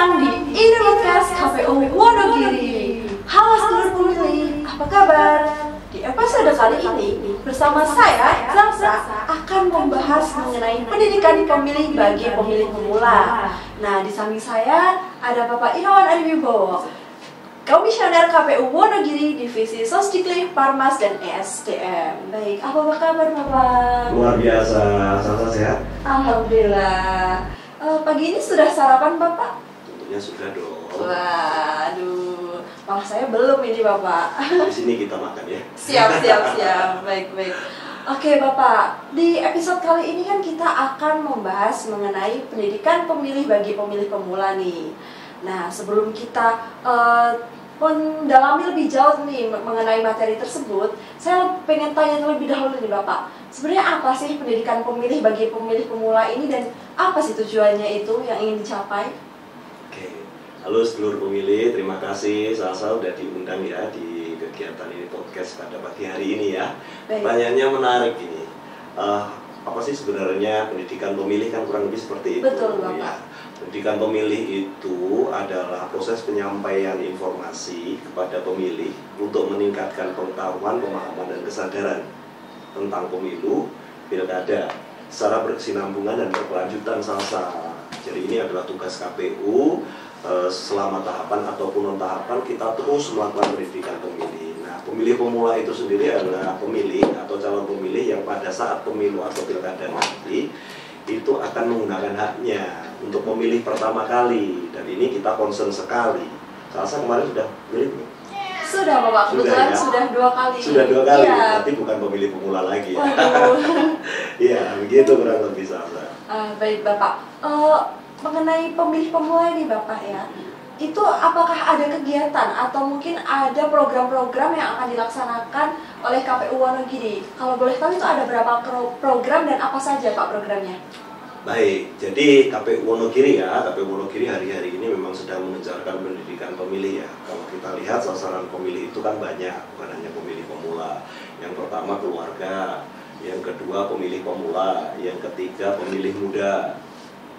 datang di Podcast KPU Wonogiri. Halo seluruh pemilih, apa kabar? Di episode kali ini, bersama saya, Zamsa, akan membahas mengenai pendidikan pemilih bagi pemilih pemula. Nah, di samping saya ada Bapak Irawan Adiwibowo, Komisioner KPU Wonogiri, Divisi Sosdiklik, Parmas, dan ESDM. Baik, apa kabar Bapak? Luar biasa, Zamsa sehat? Alhamdulillah. Pagi ini sudah sarapan Bapak? Tentunya sudah dong. Waduh, malah saya belum ini Bapak. Di sini kita makan ya. Siap. Baik. Oke Bapak, di episode kali ini kan kita akan membahas mengenai pendidikan pemilih bagi pemilih pemula nih. Nah, sebelum kita mendalami lebih jauh nih mengenai materi tersebut, saya pengen tanya terlebih dahulu nih Bapak. Sebenarnya apa sih pendidikan pemilih bagi pemilih pemula ini dan apa sih tujuannya itu yang ingin dicapai? Oke, halo seluruh pemilih, terima kasih Salsa udah diundang ya di kegiatan ini podcast pada pagi hari ini ya. Baik. Pertanyaannya menarik ini. Apa sih sebenarnya pendidikan pemilih, kan kurang lebih seperti itu. Betul Bapak. Ya. Pendidikan pemilih itu adalah proses penyampaian informasi kepada pemilih untuk meningkatkan pengetahuan, pemahaman, dan kesadaran tentang pemilu, pilkada secara berkesinambungan dan berkelanjutan Salsa. Jadi ini adalah tugas KPU selama tahapan ataupun non tahapan kita terus melakukan pendidikan pemilih. Nah, pemilih pemula itu sendiri adalah pemilih atau calon pemilih yang pada saat pemilu atau pilkada nanti itu akan menggunakan haknya untuk memilih pertama kali, dan ini kita concern sekali. Salsa kemarin sudah milih belum? Sudah Bapak, kebetulan ya? Sudah 2 kali. Sudah 2 kali, ya. berarti bukan pemilih pemula lagi ya. Waduh. Iya, begitu kurang lebih Salsa. Baik Bapak, mengenai pemilih pemula ini Bapak ya, itu apakah ada kegiatan atau mungkin ada program-program yang akan dilaksanakan oleh KPU Wonogiri? Kalau boleh tahu itu ada berapa program dan apa saja Pak programnya? Baik, jadi KPU Wonogiri ya, KPU Wonogiri hari-hari ini memang sedang mengejarkan pendidikan pemilih ya. Kalau kita lihat sasaran pemilih itu kan banyak, bukan hanya pemilih pemula. Yang pertama keluarga, yang kedua pemilih pemula, yang ketiga pemilih muda,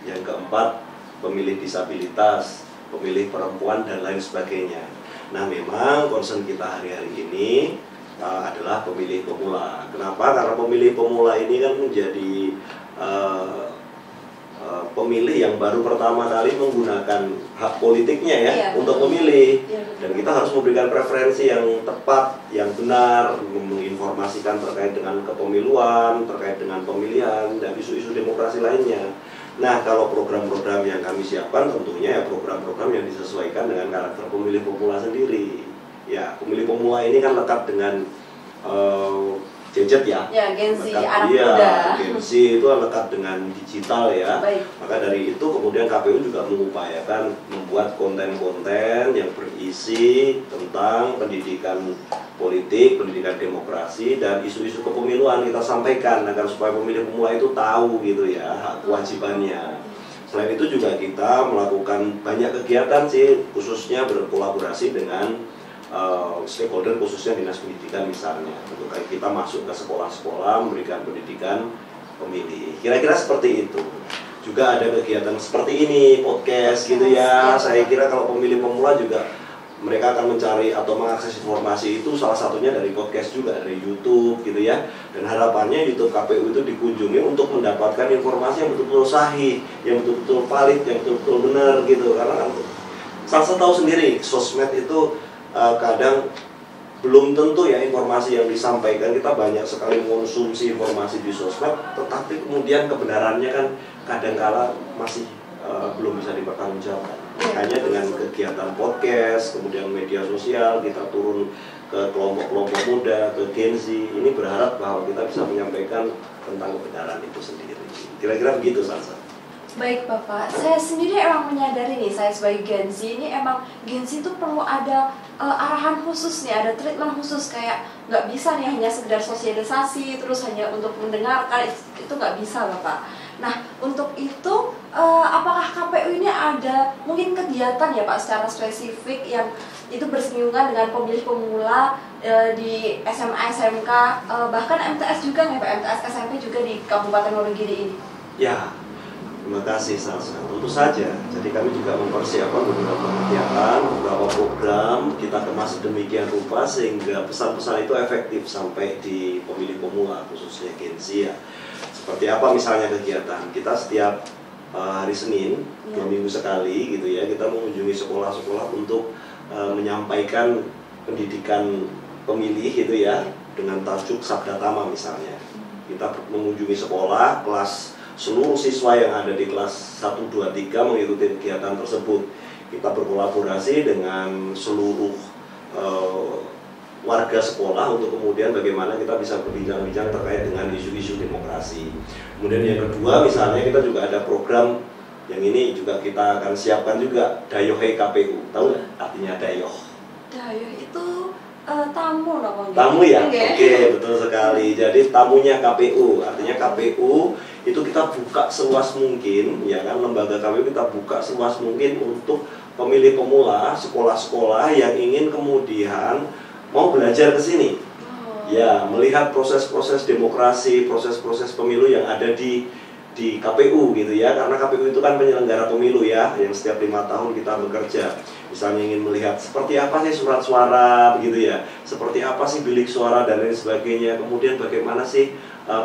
yang keempat pemilih disabilitas, pemilih perempuan, dan lain sebagainya. Nah, memang concern kita hari-hari ini adalah pemilih pemula. Kenapa? Karena pemilih pemula ini kan menjadi pemilih yang baru pertama kali menggunakan hak politiknya ya, untuk memilih. Dan kita harus memberikan preferensi yang tepat, yang benar, menginformasikan terkait dengan kepemiluan, terkait dengan pemilihan, dan isu-isu demokrasi lainnya. Nah, kalau program-program yang kami siapkan tentunya ya program-program yang disesuaikan dengan karakter pemilih pemula sendiri. Ya, pemilih pemula ini kan lekat dengan gadget ya. Ya, Gen Z, lekat, anak iya, muda. Gen Z itu lekat dengan digital ya. Baik. Maka dari itu kemudian KPU juga mengupayakan membuat konten-konten yang berisi tentang pendidikan politik, pendidikan demokrasi, dan isu-isu kepemiluan kita sampaikan agar supaya pemilih pemula itu tahu gitu ya hak kewajibannya. Selain itu juga kita melakukan banyak kegiatan sih, khususnya berkolaborasi dengan stakeholder, khususnya dinas pendidikan misalnya. Untuk kita masuk ke sekolah-sekolah memberikan pendidikan pemilih. Kira-kira seperti itu. Juga ada kegiatan seperti ini, podcast gitu ya. Saya kira kalau pemilih pemula juga mereka akan mencari atau mengakses informasi itu salah satunya dari podcast juga, dari YouTube gitu ya. Dan harapannya YouTube KPU itu dikunjungi untuk mendapatkan informasi yang betul-betul sahih, yang betul-betul valid, yang betul-betul benar gitu. Karena kan Salsa tahu sendiri, sosmed itu kadang belum tentu ya informasi yang disampaikan. Kita banyak sekali mengonsumsi informasi di sosmed, tetapi kemudian kebenarannya kan kadangkala masih belum bisa dipertanggungjawabkan. Makanya dengan kegiatan podcast, kemudian media sosial, kita turun ke kelompok-kelompok muda, ke Gen Z, ini berharap bahwa kita bisa menyampaikan tentang kebenaran itu sendiri. Kira-kira begitu Salsa. Baik Bapak, saya sendiri emang menyadari nih, saya sebagai Gen Z ini emang Gen Z itu perlu ada arahan khusus nih, ada treatment khusus, kayak nggak bisa nih hanya sekedar sosialisasi terus hanya untuk mendengarkan, itu nggak bisa Bapak. Nah, untuk itu apakah KPU ini ada mungkin kegiatan ya Pak secara spesifik yang itu bersinggungan dengan pemilih pemula di SMA, SMK, bahkan MTS juga nih Pak, MTS SMP juga di Kabupaten Wonogiri ini? Ya, Terima kasih Salsa. Tentu saja. Jadi kami juga mempersiapkan beberapa kegiatan, beberapa program kita kemas sedemikian rupa sehingga pesan-pesan itu efektif sampai di pemilih pemula khususnya Gen Z ya. Seperti apa misalnya kegiatan kita setiap hari Senin 2 minggu sekali gitu ya, kita mengunjungi sekolah-sekolah untuk menyampaikan pendidikan pemilih gitu ya dengan tajuk Sabda Tama misalnya. Kita mengunjungi sekolah, kelas seluruh siswa yang ada di kelas 1, 2, 3 mengikuti kegiatan tersebut. Kita berkolaborasi dengan seluruh warga sekolah untuk kemudian bagaimana kita bisa berbincang-bincang terkait dengan isu-isu demokrasi. Kemudian yang kedua misalnya kita juga ada program yang ini juga kita akan siapkan juga, Dayohei KPU. Tahu nggak artinya Dayoh? Dayoh itu tamu namanya. Tamu ya? Oke, betul sekali. Jadi tamunya KPU, artinya KPU itu kita buka seluas mungkin, ya kan, lembaga KPU kita buka seluas mungkin untuk pemilih pemula, sekolah-sekolah yang ingin kemudian mau belajar ke sini. Ya, melihat proses-proses demokrasi, proses-proses pemilu yang ada di KPU gitu ya, karena KPU itu kan penyelenggara pemilu ya, yang setiap 5 tahun kita bekerja. Misalnya ingin melihat seperti apa sih surat suara begitu ya, seperti apa sih bilik suara dan lain sebagainya, kemudian bagaimana sih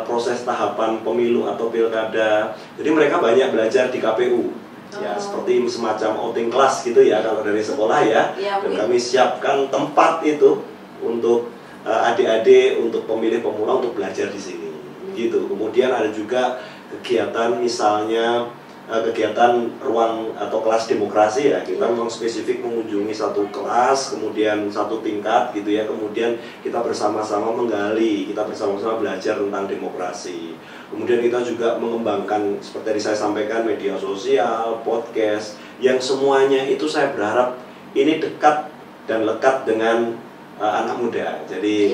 proses tahapan pemilu atau pilkada. Jadi mereka banyak belajar di KPU. Ya, seperti semacam outing class gitu ya kalau dari sekolah ya. Dan kami siapkan tempat itu untuk adik-adik, untuk pemilih pemula untuk belajar di sini. Gitu. Kemudian ada juga kegiatan misalnya kegiatan ruang atau kelas demokrasi ya, kita memang spesifik mengunjungi satu kelas, kemudian satu tingkat gitu ya, kemudian kita bersama-sama menggali, kita bersama-sama belajar tentang demokrasi. Kemudian kita juga mengembangkan seperti tadi saya sampaikan media sosial, podcast, yang semuanya itu saya berharap ini dekat dan lekat dengan anak muda. Jadi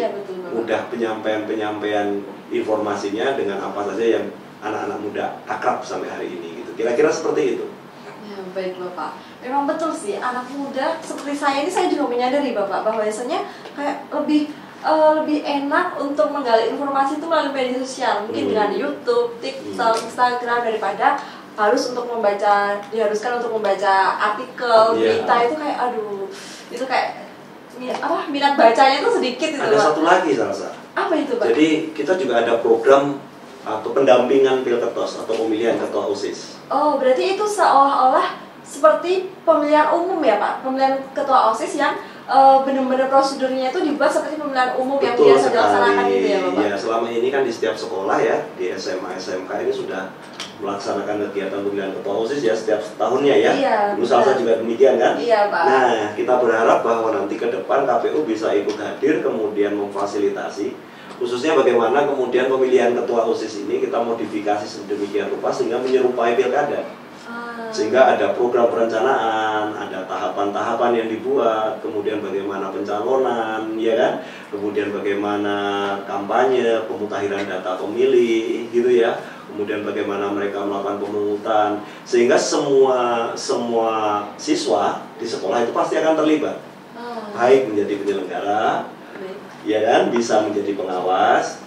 mudah penyampaian informasinya dengan apa saja yang anak-anak muda akrab sampai hari ini gitu. Kira-kira seperti itu. Ya, baik Bapak. Memang betul sih, anak muda seperti saya ini, saya juga menyadari Bapak bahwa biasanya kayak lebih enak untuk menggali informasi itu melalui media sosial, mungkin dengan YouTube, TikTok, Instagram, daripada diharuskan untuk membaca artikel, berita itu kayak itu kayak minat bacanya itu sedikit itu. Ada satu lagi Salsa. Apa itu Pak? Jadi kita juga ada program atau pendampingan Pilketos atau pemilihan ketua OSIS. Oh, berarti itu seolah-olah seperti pemilihan umum ya Pak? Pemilihan ketua OSIS yang benar-benar prosedurnya itu dibuat seperti pemilihan umum yang biasa dilaksanakan gitu ya Bapak? Ya, selama ini kan di setiap sekolah ya, di SMA, SMK ini sudah melaksanakan kegiatan pemilihan ketua OSIS ya setiap tahunnya ya. Iya, Dulu Salsa juga demikian kan? Iya Pak. Nah, kita berharap bahwa nanti ke depan KPU bisa ikut hadir kemudian memfasilitasi khususnya bagaimana kemudian pemilihan ketua OSIS ini kita modifikasi sedemikian rupa sehingga menyerupai pilkada. Sehingga ada program perencanaan, ada tahapan-tahapan yang dibuat, kemudian bagaimana pencalonan, ya kan? Kemudian bagaimana kampanye, pemutahiran data pemilih, gitu ya. Kemudian bagaimana mereka melakukan pemungutan, sehingga semua siswa di sekolah itu pasti akan terlibat, baik menjadi penyelenggara, ya kan, bisa menjadi pengawas,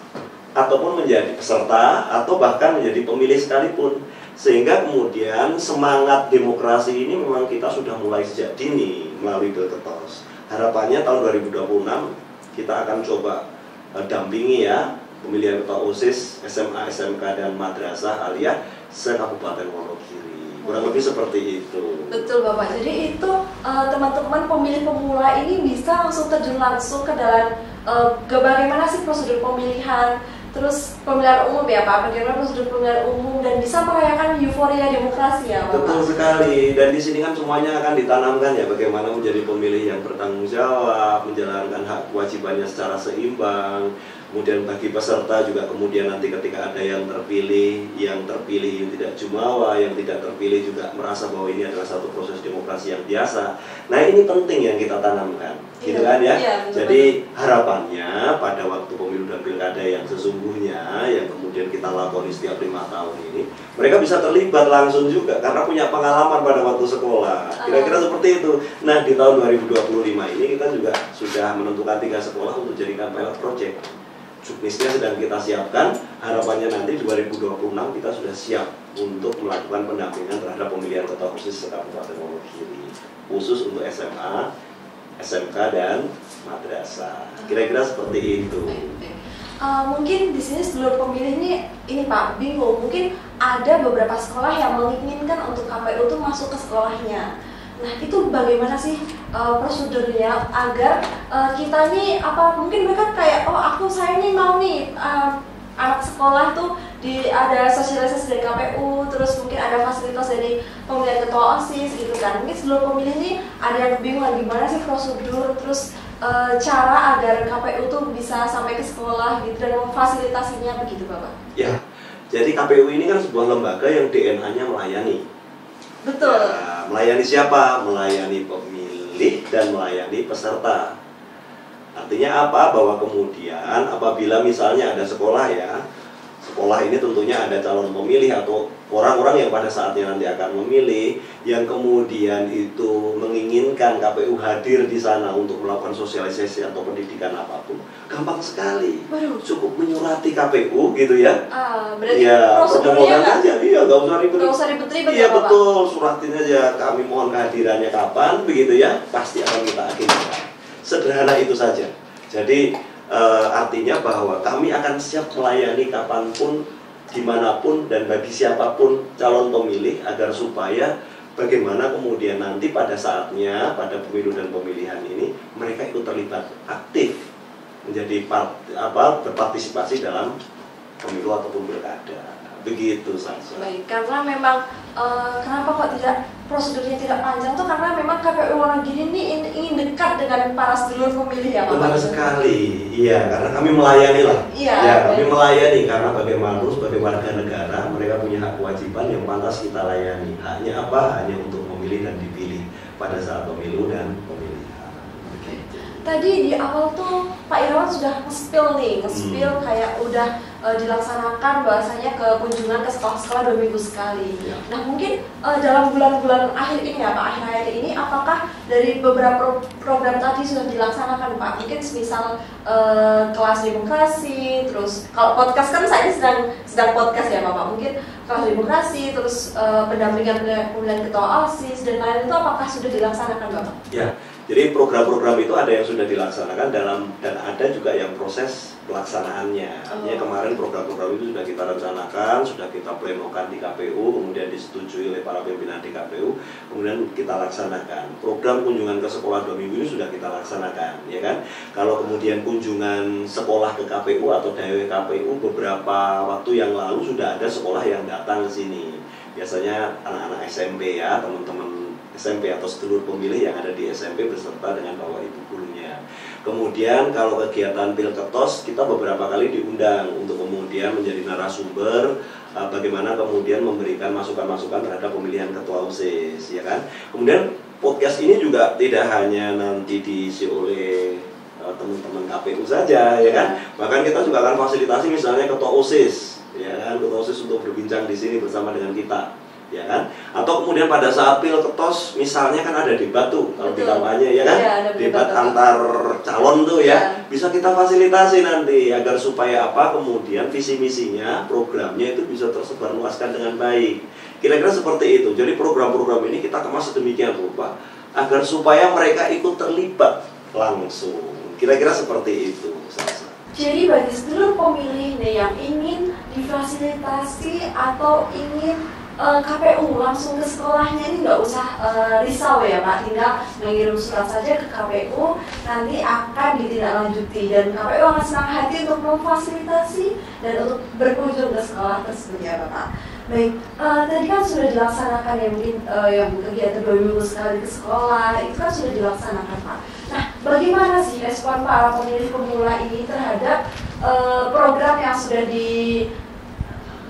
ataupun menjadi peserta, atau bahkan menjadi pemilih sekalipun. Sehingga kemudian semangat demokrasi ini memang kita sudah mulai sejak dini melalui Pilketos. Harapannya tahun 2026 kita akan coba dampingi ya pemilihan ketua OSIS SMA, SMK dan madrasah alias se-Kabupaten Wonogiri. Kurang lebih seperti itu. Betul Bapak. Jadi itu teman-teman pemilih pemula ini bisa langsung terjun langsung ke dalam bagaimana sih prosedur pemilihan, terus pemilihan umum ya Pak, bagaimana prosedur pemilihan umum, dan bisa merayakan euforia demokrasi ya Bapak. Betul sekali, dan di sini kan semuanya akan ditanamkan ya bagaimana menjadi pemilih yang bertanggung jawab, menjalankan hak kewajibannya secara seimbang. Kemudian bagi peserta juga kemudian nanti ketika ada yang terpilih yang tidak jumawa, yang tidak terpilih juga merasa bahwa ini adalah satu proses demokrasi yang biasa. Nah ini penting yang kita tanamkan, gitu kan ya. Jadi harapannya pada waktu pemilu dan pilkada yang sesungguhnya yang kemudian kita lakoni setiap 5 tahun ini, mereka bisa terlibat langsung juga karena punya pengalaman pada waktu sekolah. Kira-kira seperti itu. Nah di tahun 2025 ini kita juga sudah menentukan 3 sekolah untuk jadikan pilot project. juknisnya sedang kita siapkan. Harapannya nanti 2026 kita sudah siap untuk melakukan pendampingan terhadap pemilihan ketua OSIS se-Kabupaten Wonogiri, khusus untuk SMA, SMK dan madrasah. Kira-kira seperti itu. Mungkin di sini sedulur pemilih ini Pak bingung. Mungkin ada beberapa sekolah yang menginginkan untuk KPU itu masuk ke sekolahnya. Nah itu bagaimana sih prosedurnya agar kita nih mungkin mereka kayak saya nih mau nih anak sekolah tuh ada sosialisasi dari KPU, terus mungkin ada fasilitas dari pemilihan ketua OSIS gitu kan. Mungkin sedulur pemilih ini ada yang bingung gimana sih prosedur, terus cara agar KPU tuh bisa sampai ke sekolah gitu dan memfasilitasinya begitu Bapak. Ya, jadi KPU ini kan sebuah lembaga yang DNA-nya melayani. Betul. Ya, melayani siapa? Melayani pemilih dan melayani peserta. Artinya apa? Bahwa kemudian apabila misalnya ada sekolah sekolah ini tentunya ada calon pemilih atau orang-orang yang pada saatnya nanti akan memilih, yang kemudian itu menginginkan KPU hadir di sana untuk melakukan sosialisasi atau pendidikan apapun, gampang sekali. Cukup menyurati KPU gitu ya. Berarti permohonan aja, nggak usah ribet-ribet. Iya ya, betul, suratin aja kami mohon kehadirannya kapan, begitu ya, pasti akan kita agendakan. Sederhana itu saja. Jadi artinya bahwa kami akan siap melayani kapanpun, dimanapun, dan bagi siapapun calon pemilih agar supaya bagaimana kemudian nanti pada saatnya, pada pemilu dan pemilihan ini mereka ikut terlibat aktif menjadi berpartisipasi dalam pemilu ataupun pilkada. Begitu saja. Baik, karena memang kenapa kok prosedurnya tidak panjang tuh karena memang KPU Wonogiri ini ingin dekat dengan para sedulur pemilih ya Pak. Benar sekali, iya, karena kami melayani lah. Iya, kami melayani karena sebagai warga negara mereka punya hak kewajiban yang pantas kita layani. Haknya apa? Hanya untuk memilih dan dipilih pada saat pemilu dan pemilihan. Tadi di awal tuh Pak Irawan sudah nge-spill kayak udah dilaksanakan bahasanya ke kunjungan ke sekolah-sekolah 2 minggu sekali. Ya. Nah mungkin dalam bulan-bulan akhir ini ya Pak, akhir-akhir ini apakah dari beberapa program tadi sudah dilaksanakan Pak? Mungkin misal kelas demokrasi, terus kalau podcast kan saya sedang podcast ya Bapak, mungkin kelas demokrasi, terus pendampingan pemilihan ketua OSIS dan lain itu apakah sudah dilaksanakan Bapak? Ya. Jadi program-program itu ada yang sudah dilaksanakan dan ada juga yang proses pelaksanaannya. Artinya kemarin program-program itu sudah kita rencanakan, sudah kita plenokan di KPU, kemudian disetujui oleh para pimpinan di KPU, kemudian kita laksanakan. Program kunjungan ke sekolah 2 minggu ini sudah kita laksanakan, ya kan? Kalau kemudian kunjungan sekolah ke KPU atau DW KPU beberapa waktu yang lalu sudah ada sekolah yang datang ke sini. Biasanya anak-anak SMP ya, teman-teman SMP atau sedulur pemilih yang ada di SMP beserta dengan bapak ibu gurunya. Kemudian kalau kegiatan Pilketos kita beberapa kali diundang untuk kemudian menjadi narasumber bagaimana kemudian memberikan masukan-masukan terhadap pemilihan ketua OSIS, ya kan. Kemudian podcast ini juga tidak hanya nanti diisi oleh teman-teman KPU saja, ya kan. Bahkan kita juga akan fasilitasi misalnya ketua OSIS, ya kan, ketua OSIS untuk berbincang di sini bersama dengan kita. Ya kan? Atau kemudian pada saat Pilketos misalnya kan ada debat tuh kalau di kampanye ya kan? Debat antar calon tuh ya. Bisa kita fasilitasi nanti agar supaya kemudian visi misinya, programnya itu bisa tersebar luaskan dengan baik. Kira-kira seperti itu. Jadi program-program ini kita kemas sedemikian rupa agar supaya mereka ikut terlibat langsung. Kira-kira seperti itu. Jadi bagi seluruh pemilih yang ingin difasilitasi atau ingin KPU langsung ke sekolahnya ini nggak usah risau ya Pak, tinggal mengirim surat saja ke KPU, nanti akan ditindaklanjuti dan KPU akan senang hati untuk memfasilitasi dan untuk berkunjung ke sekolah tersebut ya Bapak. Baik, tadi kan sudah dilaksanakan ya mungkin yang kegiatan 2 minggu sekali ke sekolah itu kan sudah dilaksanakan Pak. Nah, bagaimana sih respon para pemilih pemula ini terhadap program yang sudah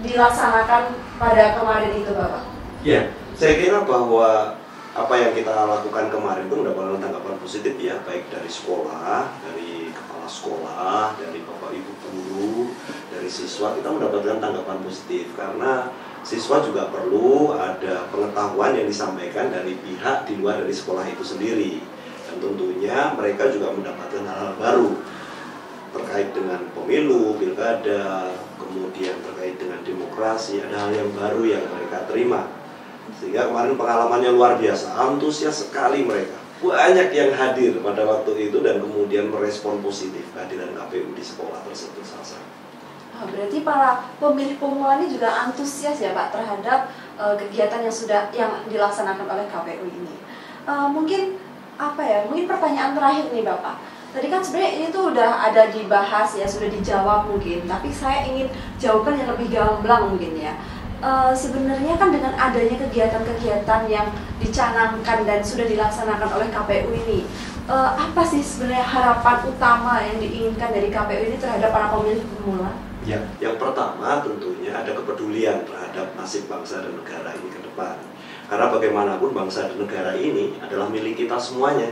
dilaksanakan pada kemarin itu Bapak? Ya, saya kira bahwa apa yang kita lakukan kemarin itu mendapatkan tanggapan positif ya, baik dari sekolah, dari kepala sekolah, dari bapak ibu guru, dari siswa, kita mendapatkan tanggapan positif karena siswa juga perlu ada pengetahuan yang disampaikan dari pihak di luar dari sekolah itu sendiri dan tentunya mereka juga mendapatkan hal-hal baru terkait dengan pemilu, pilkada, kemudian terkait dengan demokrasi, ada hal yang baru yang mereka terima. Sehingga kemarin pengalamannya luar biasa, antusias sekali mereka. Banyak yang hadir pada waktu itu dan kemudian merespon positif kehadiran KPU di sekolah tersebut. Berarti para pemilih pemula ini juga antusias ya Pak terhadap kegiatan yang dilaksanakan oleh KPU ini. Mungkin pertanyaan terakhir nih Bapak. Tadi kan sebenarnya ini tuh udah ada dibahas ya, sudah dijawab mungkin. Tapi saya ingin jawabkan yang lebih gamblang mungkin ya. Sebenarnya kan dengan adanya kegiatan-kegiatan yang dicanangkan dan sudah dilaksanakan oleh KPU ini, apa sih sebenarnya harapan utama yang diinginkan dari KPU ini terhadap para pemilih pemula? Ya, yang pertama tentunya ada kepedulian terhadap nasib bangsa dan negara ini ke depan. Karena bagaimanapun bangsa dan negara ini adalah milik kita semuanya,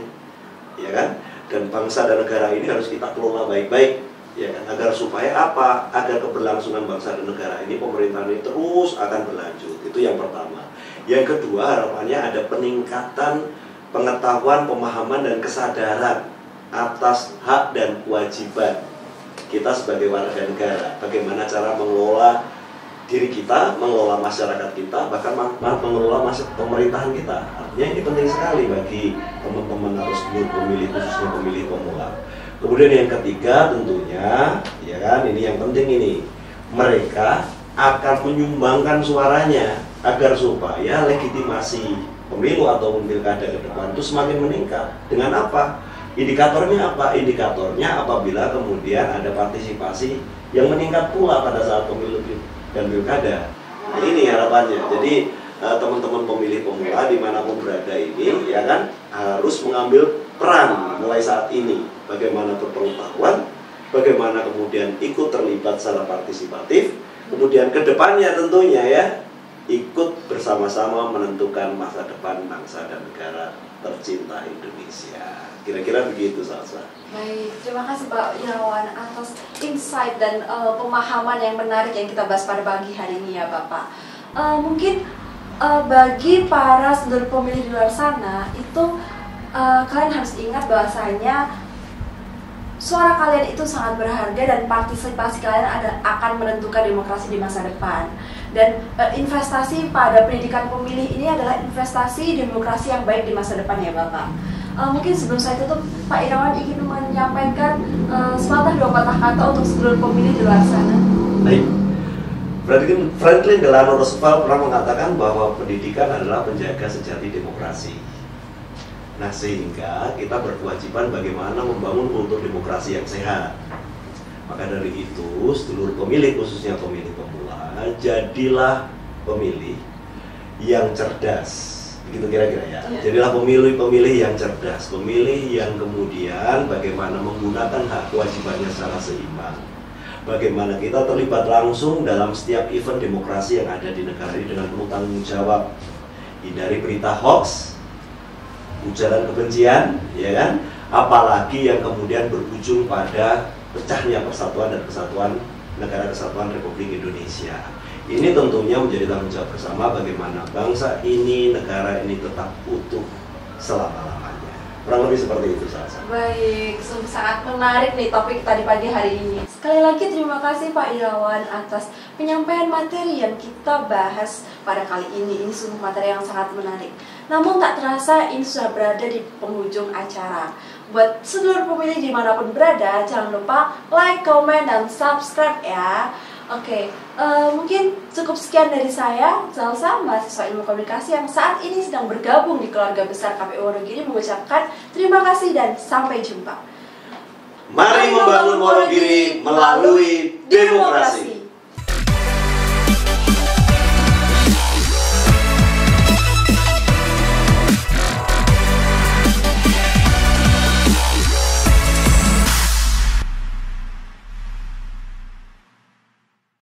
ya kan? Dan bangsa dan negara ini harus kita kelola baik-baik, ya kan? Agar supaya apa? Agar keberlangsungan bangsa dan negara ini, pemerintahan ini terus akan berlanjut. Itu yang pertama. Yang kedua, harapannya ada peningkatan pengetahuan, pemahaman dan kesadaran atas hak dan kewajiban kita sebagai warga negara, bagaimana cara mengelola diri kita, mengelola masyarakat kita, bahkan mengelola pemerintahan kita. Artinya ini penting sekali bagi teman-teman atau seluruh pemilih, khususnya pemilih pemula. Kemudian yang ketiga tentunya, ya kan, ini yang penting ini, mereka akan menyumbangkan suaranya agar supaya legitimasi pemilu ataupun pilkada ke depan itu semakin meningkat. Dengan apa? Indikatornya apa? Indikatornya apabila kemudian ada partisipasi yang meningkat pula pada saat pemilu dan pilkada. Nah, ini harapannya. Jadi teman-teman pemilih pemula dimanapun berada ini, ya kan, harus mengambil peran mulai saat ini. Bagaimana berpengetahuan, bagaimana kemudian ikut terlibat secara partisipatif, kemudian kedepannya tentunya ya ikut bersama-sama menentukan masa depan bangsa dan negara tercinta Indonesia. Kira-kira begitu, Salsa. Baik, terima kasih Pak Irawan atas insight dan pemahaman yang menarik yang kita bahas pada pagi hari ini ya Bapak. Mungkin bagi para seluruh pemilih di luar sana itu kalian harus ingat bahwasanya suara kalian itu sangat berharga dan partisipasi kalian akan menentukan demokrasi di masa depan. Dan investasi pada pendidikan pemilih ini adalah investasi demokrasi yang baik di masa depan ya Bapak. Mungkin sebelum saya tutup, Pak Irawan ingin menyampaikan sepatah dua patah kata untuk seluruh pemilih di luar sana. Baik. Franklin Delano Roosevelt pernah mengatakan bahwa pendidikan adalah penjaga sejati demokrasi. Nah, sehingga kita berkewajiban bagaimana membangun kultur demokrasi yang sehat. Maka dari itu, seluruh pemilih, khususnya pemilih pemula, jadilah pemilih yang cerdas. Begitu kira-kira ya. Jadilah pemilih-pemilih yang cerdas, pemilih yang kemudian bagaimana menggunakan hak kewajibannya secara seimbang. Bagaimana kita terlibat langsung dalam setiap event demokrasi yang ada di negara ini dengan penuh tanggung jawab. Hindari berita hoax, ujaran kebencian, ya kan? Apalagi yang kemudian berujung pada pecahnya persatuan dan kesatuan negara kesatuan Republik Indonesia. Ini tentunya menjadi tanggung jawab bersama bagaimana bangsa ini, negara ini tetap utuh selama-lamanya. Kurang lebih seperti itu, Salsa. Baik, sungguh sangat menarik nih topik tadi pagi hari ini. Sekali lagi terima kasih Pak Irawan atas penyampaian materi yang kita bahas pada kali ini. Ini sungguh materi yang sangat menarik. Namun tak terasa ini sudah berada di penghujung acara. Buat seluruh pemilih dimanapun berada, jangan lupa like, comment, dan subscribe ya. Oke, mungkin cukup sekian dari saya, Salsa, mahasiswa ilmu komunikasi yang saat ini sedang bergabung di keluarga besar KPU Wonogiri, mengucapkan terima kasih dan sampai jumpa. Mari membangun Wonogiri melalui demokrasi.